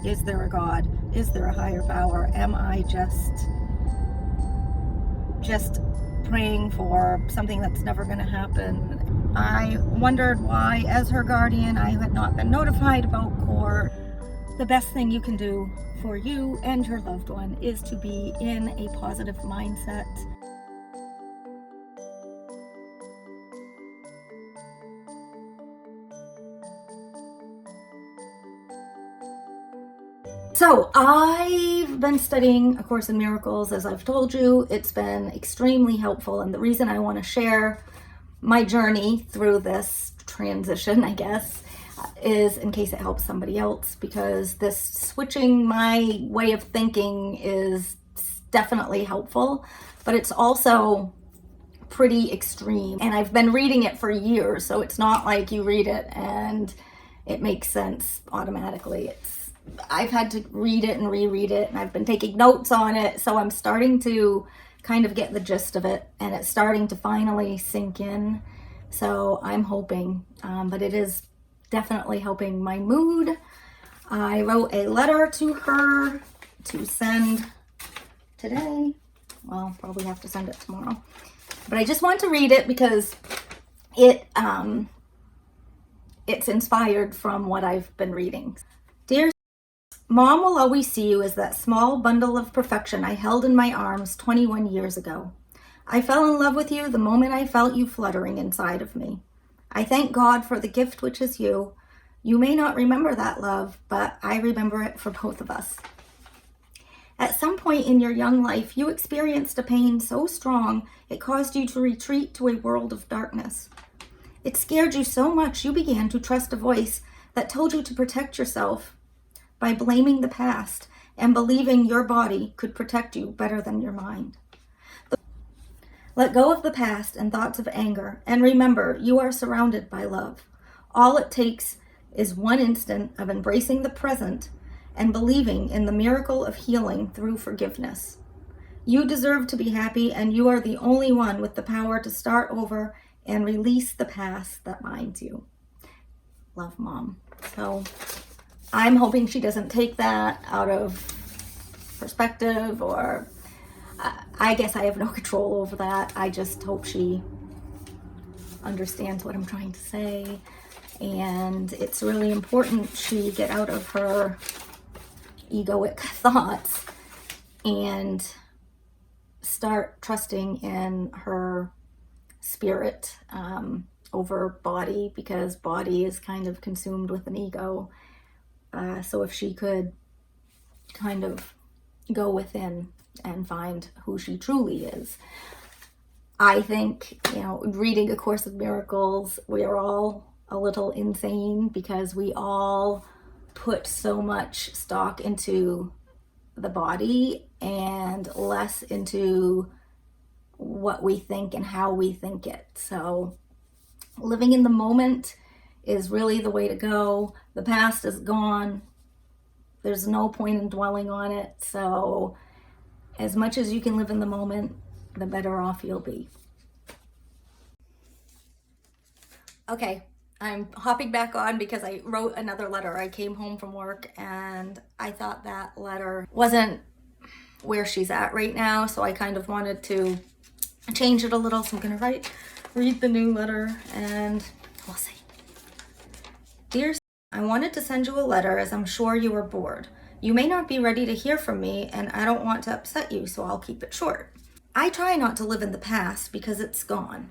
Is there a God? Is there a higher power? Am I just praying for something that's never going to happen? I wondered why, as her guardian, I had not been notified about court. The best thing you can do for you and your loved one is to be in a positive mindset. So I've been studying A Course in Miracles, as I've told you. It's been extremely helpful, and the reason I want to share my journey through this transition, I guess, is in case it helps somebody else, because this switching my way of thinking is definitely helpful, but it's also pretty extreme. And I've been reading it for years, so it's not like you read it and it makes sense automatically. I've had to read it and reread it, and I've been taking notes on it, so I'm starting to kind of get the gist of it, and it's starting to finally sink in. So I'm hoping, but it is definitely helping my mood. I wrote a letter to her to send today. Well, probably have to send it tomorrow, but I just want to read it because it's inspired from what I've been reading. Dear Mom will always see you as that small bundle of perfection I held in my arms 21 years ago. I fell in love with you the moment I felt you fluttering inside of me. I thank God for the gift which is you. You may not remember that love, but I remember it for both of us. At some point in your young life, you experienced a pain so strong it caused you to retreat to a world of darkness. It scared you so much you began to trust a voice that told you to protect yourself by blaming the past and believing your body could protect you better than your mind. Let go of the past and thoughts of anger, and remember, you are surrounded by love. All it takes is one instant of embracing the present and believing in the miracle of healing through forgiveness. You deserve to be happy, and you are the only one with the power to start over and release the past that binds you. Love, Mom. So I'm hoping she doesn't take that out of perspective, or I guess I have no control over that. I just hope she understands what I'm trying to say, and it's really important she get out of her egoic thoughts and start trusting in her spirit over body, because body is kind of consumed with an ego. So if she could kind of go within and find who she truly is. I think, reading A Course in Miracles, we are all a little insane because we all put so much stock into the body and less into what we think and how we think it. So living in the moment is really the way to go. The past is gone. There's no point in dwelling on it. So as much as you can live in the moment, the better off you'll be. Okay, I'm hopping back on because I wrote another letter. I came home from work and I thought that letter wasn't where she's at right now, so I kind of wanted to change it a little. So I'm gonna read the new letter, and we'll see. Dear, I wanted to send you a letter as I'm sure you are bored. You may not be ready to hear from me, and I don't want to upset you, so I'll keep it short. I try not to live in the past because it's gone.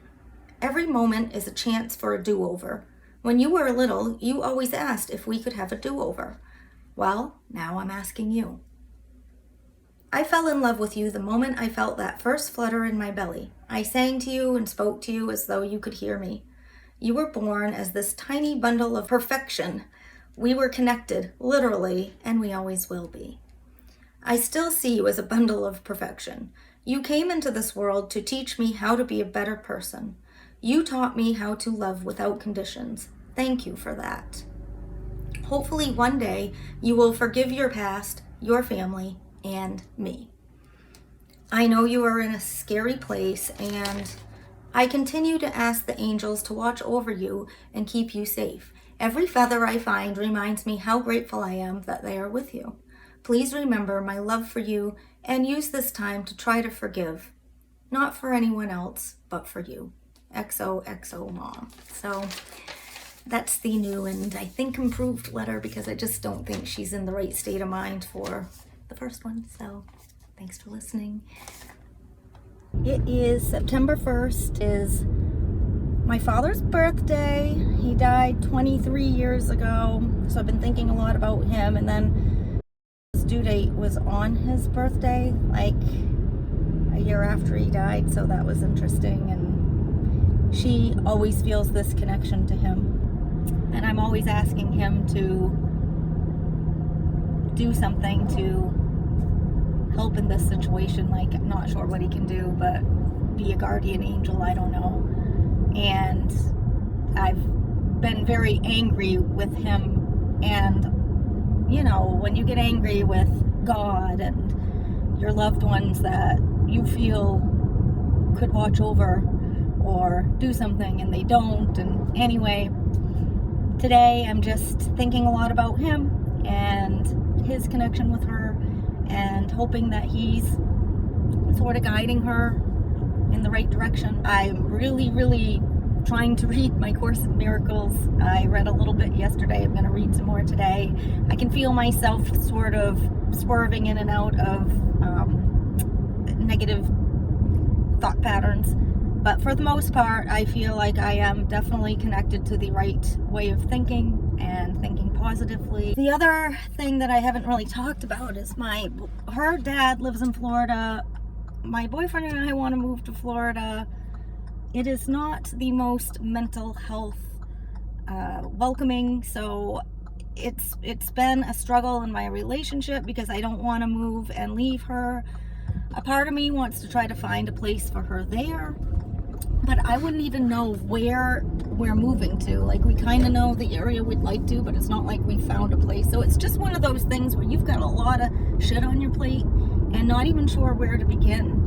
Every moment is a chance for a do-over. When you were little, you always asked if we could have a do-over. Well, now I'm asking you. I fell in love with you the moment I felt that first flutter in my belly. I sang to you and spoke to you as though you could hear me. You were born as this tiny bundle of perfection. We were connected, literally, and we always will be. I still see you as a bundle of perfection. You came into this world to teach me how to be a better person. You taught me how to love without conditions. Thank you for that. Hopefully one day you will forgive your past, your family, and me. I know you are in a scary place, and I continue to ask the angels to watch over you and keep you safe. Every feather I find reminds me how grateful I am that they are with you. Please remember my love for you and use this time to try to forgive, not for anyone else, but for you. XOXO Mom. So that's the new and I think improved letter, because I just don't think she's in the right state of mind for the first one. So thanks for listening. It is September 1st, is my father's birthday. He died 23 years ago, so I've been thinking a lot about him. And then his due date was on his birthday, like a year after he died, so that was interesting. And she always feels this connection to him, and I'm always asking him to do something to help in this situation. Like, I'm not sure what he can do, but be a guardian angel, I don't know. And I've been very angry with him, and you know, when you get angry with God and your loved ones that you feel could watch over or do something and they don't. And anyway, today I'm just thinking a lot about him and his connection with her, and hoping that he's sort of guiding her in the right direction. I'm really trying to read my Course in Miracles. I read a little bit yesterday. I'm going to read some more today. I can feel myself sort of swerving in and out of negative thought patterns, but for the most part I feel like I am definitely connected to the right way of thinking and thinking positively. The other thing that I haven't really talked about is her dad lives in Florida. My boyfriend and I want to move to Florida. It is not the most mental health welcoming, so it's been a struggle in my relationship because I don't want to move and leave her. A part of me wants to try to find a place for her there, but I wouldn't even know where we're moving to. Like, we kind of know the area we'd like to, but it's not like we found a place. So it's just one of those things where you've got a lot of shit on your plate and not even sure where to begin.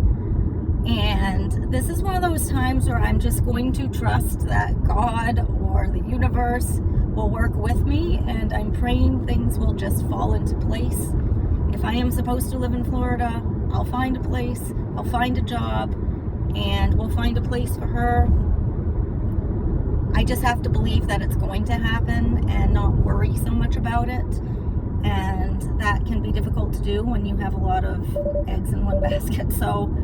And this is one of those times where I'm just going to trust that God or the universe will work with me, and I'm praying things will just fall into place. If I am supposed to live in Florida, I'll find a place, I'll find a job, and we'll find a place for her. I just have to believe that it's going to happen and not worry so much about it. And that can be difficult to do when you have a lot of eggs in one basket. So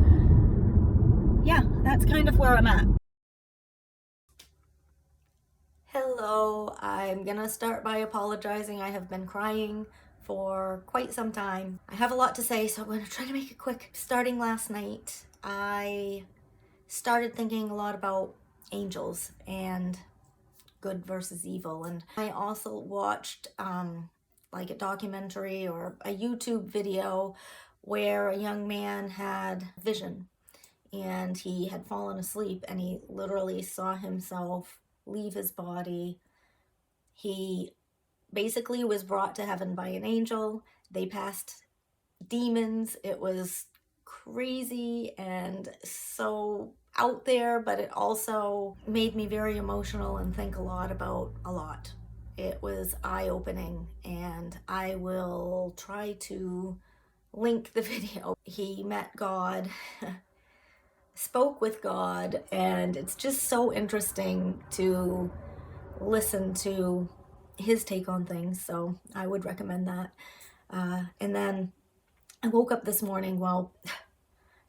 yeah, that's kind of where I'm at. Hello, I'm gonna start by apologizing. I have been crying for quite some time. I have a lot to say, so I'm gonna try to make it quick. Starting last night, I started thinking a lot about angels and good versus evil. And I also watched like a documentary or a YouTube video where a young man had vision, and he had fallen asleep and he literally saw himself leave his body. He basically was brought to heaven by an angel. They passed demons. It was crazy and so out there, but it also made me very emotional and think a lot about a lot. It was eye-opening, and I will try to link the video. He met God, spoke with God, and it's just so interesting to listen to his take on things, so I would recommend that. And then I woke up this morning, well,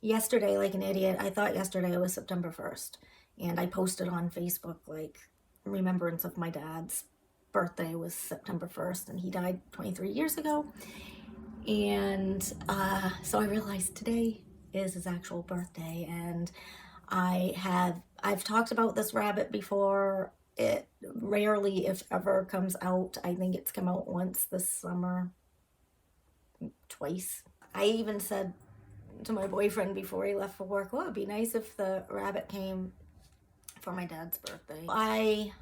yesterday like an idiot. I thought yesterday was September 1st, and I posted on Facebook, like, remembrance of my dad's birthday was September 1st, and he died 23 years ago. And so I realized today is his actual birthday, and I've talked about this rabbit before. It rarely, if ever, comes out. I think it's come out once this summer, twice. I even said to my boyfriend before he left for work, well, it'd be nice if the rabbit came for my dad's birthday. I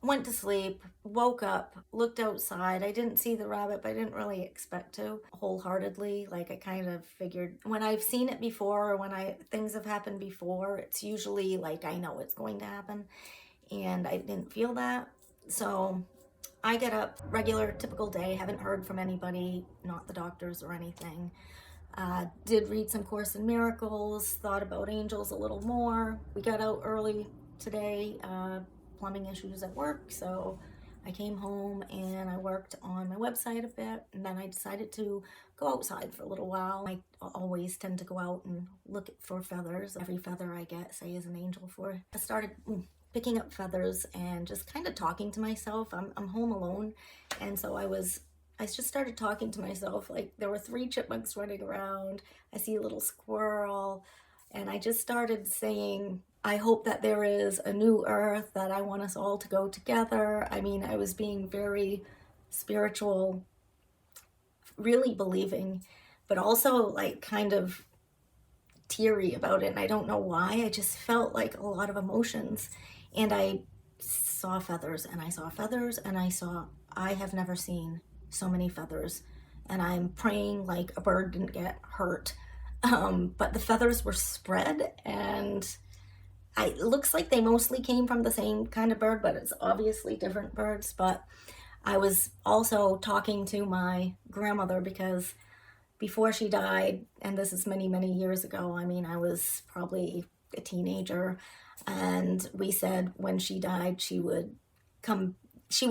went to sleep, woke up, looked outside. I didn't see the rabbit, but I didn't really expect to wholeheartedly. Like, I kind of figured when I've seen it before, or when things have happened before, it's usually like I know it's going to happen, and I didn't feel that. So I get up, regular, typical day, haven't heard from anybody, not the doctors or anything. Did read some Course in Miracles, thought about angels a little more. We got out early today, plumbing issues at work, so I came home and I worked on my website a bit, and then I decided to go outside for a little while. I always tend to go out and look for feathers. Every feather I get, say, is an angel for. I started picking up feathers and just kind of talking to myself. I'm home alone, and so I just started talking to myself. Like, there were 3 chipmunks running around. I see a little squirrel, and I just started saying, I hope that there is a new earth, that I want us all to go together. I mean, I was being very spiritual, really believing, but also like kind of teary about it. And I don't know why. I just felt like a lot of emotions. And I saw feathers, and I saw feathers, and I have never seen so many feathers. And I'm praying like a bird didn't get hurt. But the feathers were spread, and it looks like they mostly came from the same kind of bird, but it's obviously different birds. But I was also talking to my grandmother because before she died, and this is many, many years ago, I mean, I was probably a teenager, and we said when she died, she would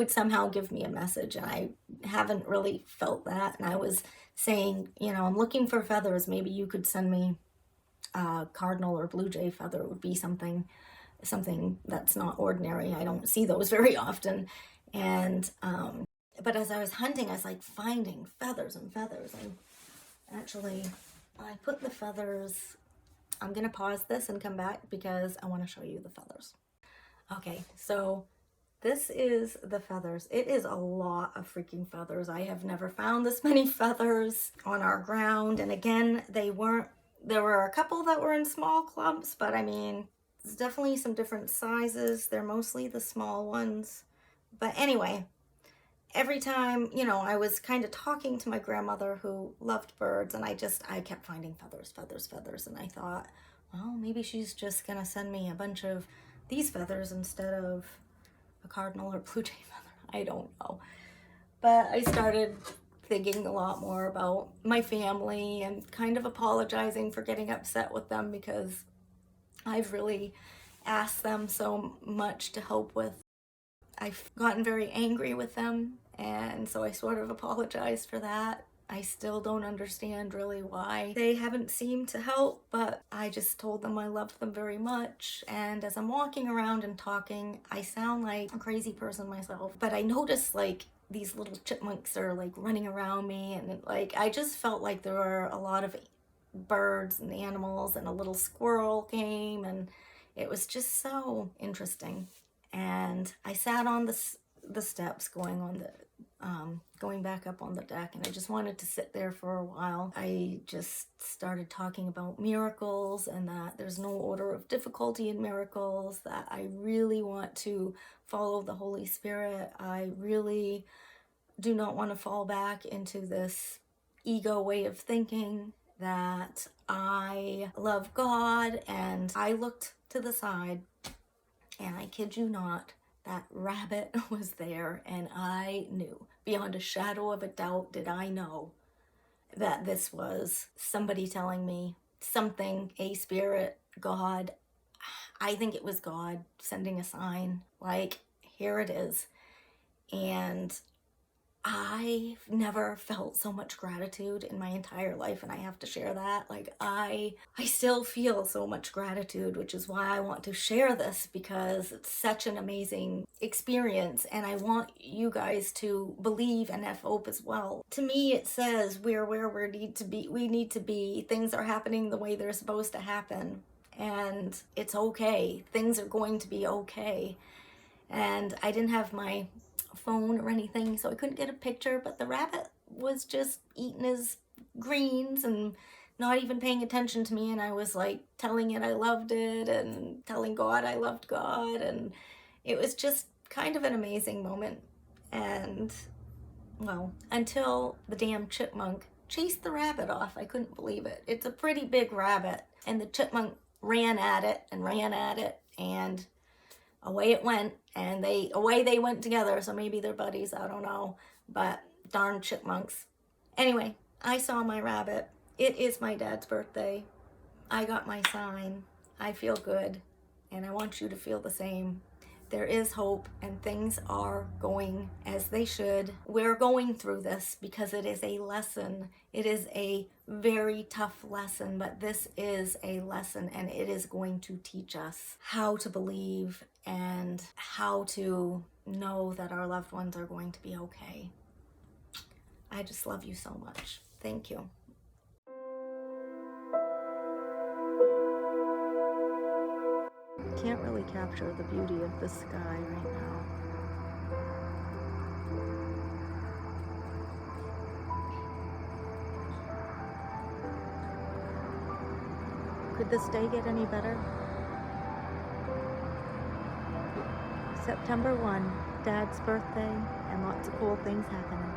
somehow give me a message, and I haven't really felt that. And I was saying, I'm looking for feathers. Maybe you could send me a cardinal or blue jay feather. It would be something that's not ordinary. I don't see those very often. And but as I was hunting, I was like finding feathers and feathers. And actually, I put the feathers. I'm gonna pause this and come back because I want to show you the feathers. Okay, so this is the feathers. It is a lot of freaking feathers. I have never found this many feathers on our ground. And again, there were a couple that were in small clumps, but I mean, there's definitely some different sizes. They're mostly the small ones. But anyway, every time, I was kind of talking to my grandmother who loved birds, and I kept finding feathers, feathers, feathers. And I thought, well, maybe she's just gonna send me a bunch of these feathers instead of a cardinal or blue jay feather. I don't know. But I started thinking a lot more about my family and kind of apologizing for getting upset with them, because I've really asked them so much to help with. I've gotten very angry with them, and so I sort of apologized for that. I still don't understand really why they haven't seemed to help, but I just told them I loved them very much. And as I'm walking around and talking, I sound like a crazy person myself, but I noticed like these little chipmunks are like running around me, and like I just felt like there were a lot of birds and animals, and a little squirrel came, and it was just so interesting. And I sat on the steps going back up on the deck, and I just wanted to sit there for a while. I just started talking about miracles, and that there's no order of difficulty in miracles, that I really want to follow the Holy Spirit. I really do not want to fall back into this ego way of thinking, that I love God. And I looked to the side, and I kid you not, that rabbit was there, and I knew, beyond a shadow of a doubt, did I know that this was somebody telling me something, a spirit, God. I think it was God sending a sign, like, here it is. And I've never felt so much gratitude in my entire life, and I have to share that. Like, I still feel so much gratitude, which is why I want to share this, because it's such an amazing experience, and I want you guys to believe and have hope as well. To me, it says we're where we need to be. We need to be. Things are happening the way they're supposed to happen, and it's okay. Things are going to be okay. And I didn't have my phone or anything, so I couldn't get a picture, but the rabbit was just eating his greens and not even paying attention to me, and I was like telling it I loved it and telling God I loved God, and it was just kind of an amazing moment. And well, until the damn chipmunk chased the rabbit off. I couldn't believe it. It's a pretty big rabbit, and the chipmunk ran at it and ran at it, and away it went, and away they went together. So maybe they're buddies, I don't know, but darn chipmunks. Anyway, I saw my rabbit. It is my dad's birthday. I got my sign. I feel good, and I want you to feel the same. There is hope, and things are going as they should. We're going through this because it is a lesson. It is a very tough lesson, but this is a lesson, and it is going to teach us how to believe and how to know that our loved ones are going to be okay. I just love you so much. Thank you. Can't really capture the beauty of the sky right now. Could this day get any better? September 1, Dad's birthday, and lots of cool things happening.